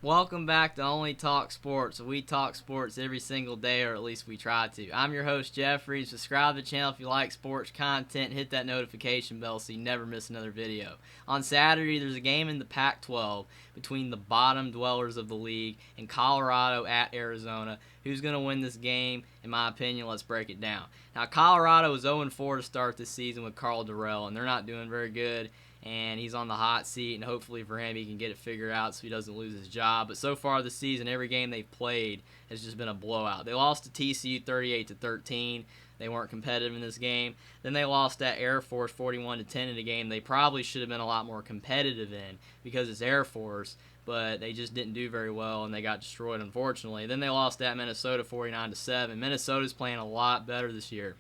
Welcome back to Only Talk Sports. We talk sports every single day, or at least we try to. I'm your host, Jeffrey. Subscribe to the channel if you like sports content. Hit that notification bell so you never miss another video. On Saturday, there's a game in the Pac-12 between the bottom dwellers of the league and Colorado at Arizona. Who's going to win this game? In my opinion, let's break it down. Now, Colorado is 0-4 to start this season with Karl Dorrell, and they're not doing very good. And he's on the hot seat, and hopefully for him he can get it figured out so he doesn't lose his job. But so far this season, every game they've played has just been a blowout. They lost to TCU 38-13. They weren't competitive in this game. Then they lost at Air Force 41-10 in a game they probably should have been a lot more competitive in because it's Air Force, but they just didn't do very well and they got destroyed, unfortunately. Then they lost at Minnesota 49-7. Minnesota's playing a lot better this year,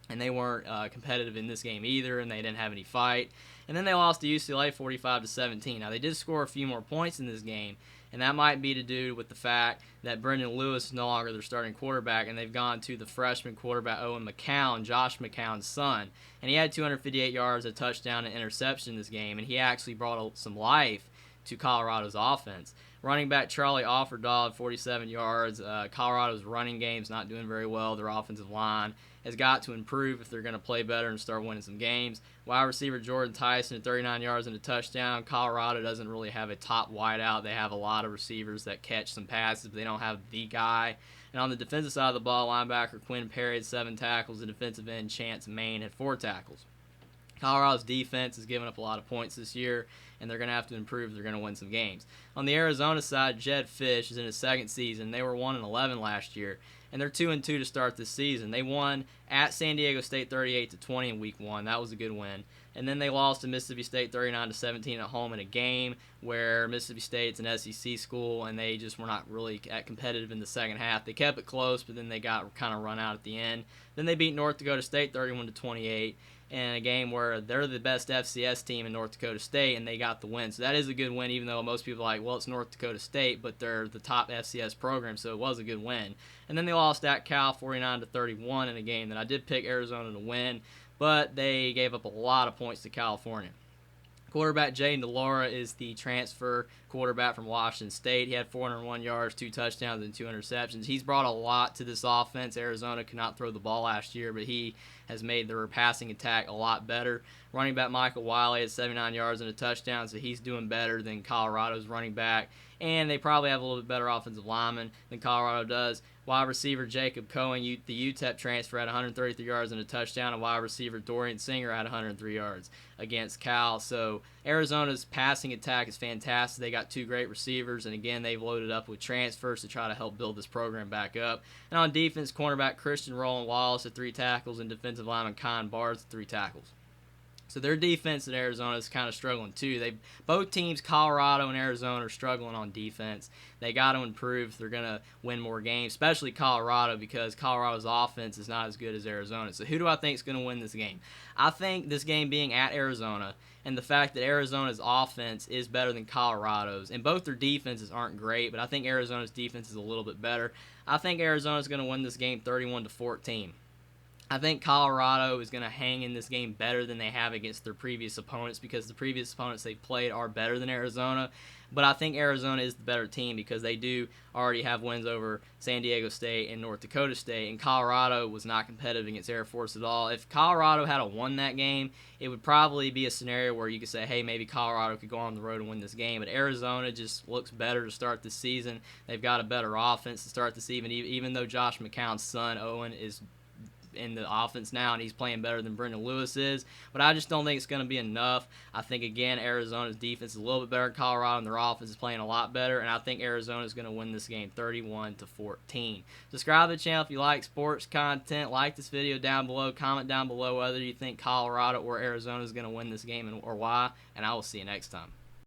and they weren't competitive in this game either, and they didn't have any fight. And then they lost to UCLA 45-17. Now, they did score a few more points in this game, and that might be to do with the fact that Brendan Lewis is no longer their starting quarterback, and they've gone to the freshman quarterback Owen McCown, Josh McCown's son. And he had 258 yards, a touchdown, and interception in this game, and he actually brought some life to Colorado's offense. Running back Charlie Offerdog, 47 yards. Colorado's running game's not doing very well. Their offensive line has got to improve if they're going to play better and start winning some games. Wide receiver Jordan Tyson at 39 yards and a touchdown. Colorado doesn't really have a top wideout. They have a lot of receivers that catch some passes, but they don't have the guy. And on the defensive side of the ball, linebacker Quinn Perry had 7 tackles, and defensive end Chance Main had 4 tackles. Colorado's defense has given up a lot of points this year, and they're going to have to improve if they're going to win some games. On the Arizona side, Jedd Fisch is in his second season. They were 1-11 last year, and they're 2-2 to start this season. They won at San Diego State 38-20 in Week 1. That was a good win. And then they lost to Mississippi State 39-17 at home in a game where Mississippi State's an SEC school, and they just were not really competitive in the second half. They kept it close, but then they got kind of run out at the end. Then they beat North Dakota State 31-28. In a game where they're the best FCS team in North Dakota State, and they got the win. So that is a good win, even though most people are like, well, it's North Dakota State, but they're the top FCS program, so it was a good win. And then they lost at Cal 49-31 in a game that I did pick Arizona to win, but they gave up a lot of points to California. Quarterback Jedd is the transfer quarterback from Washington State. He had 401 yards, 2 touchdowns, and 2 interceptions. He's brought a lot to this offense. Arizona could not throw the ball last year, but he has made their passing attack a lot better. Running back Michael Wiley had 79 yards and a touchdown, so he's doing better than Colorado's running back. And they probably have a little bit better offensive lineman than Colorado does. Wide receiver Jacob Cohen, the UTEP transfer, had 133 yards and a touchdown, and wide receiver Dorian Singer had 103 yards against Cal. So Arizona's passing attack is fantastic. They got 2 great receivers, and again, they've loaded up with transfers to try to help build this program back up. And on defense, cornerback Christian Roland Wallace had 3 tackles, and defensive lineman Con Barnes had 3 tackles. So their defense in Arizona is kind of struggling too. Both teams, Colorado and Arizona, are struggling on defense. They got to improve if they're going to win more games, especially Colorado, because Colorado's offense is not as good as Arizona. So who do I think is going to win this game? I think this game being at Arizona and the fact that Arizona's offense is better than Colorado's, and both their defenses aren't great, but I think Arizona's defense is a little bit better. I think Arizona's going to win this game 31-14. I think Colorado is going to hang in this game better than they have against their previous opponents because the previous opponents they've played are better than Arizona. But I think Arizona is the better team because they do already have wins over San Diego State and North Dakota State, and Colorado was not competitive against Air Force at all. If Colorado had won that game, it would probably be a scenario where you could say, hey, maybe Colorado could go on the road and win this game. But Arizona just looks better to start this season. They've got a better offense to start this season, even though Josh McCown's son, Owen, is in the offense now, and he's playing better than Brendan Lewis is, but I just don't think it's going to be enough. I think, again, Arizona's defense is a little bit better than Colorado, and their offense is playing a lot better, and I think Arizona is going to win this game 31-14. Subscribe to the channel if you like sports content. Like this video down below. Comment down below whether you think Colorado or Arizona is going to win this game or why, and I will see you next time.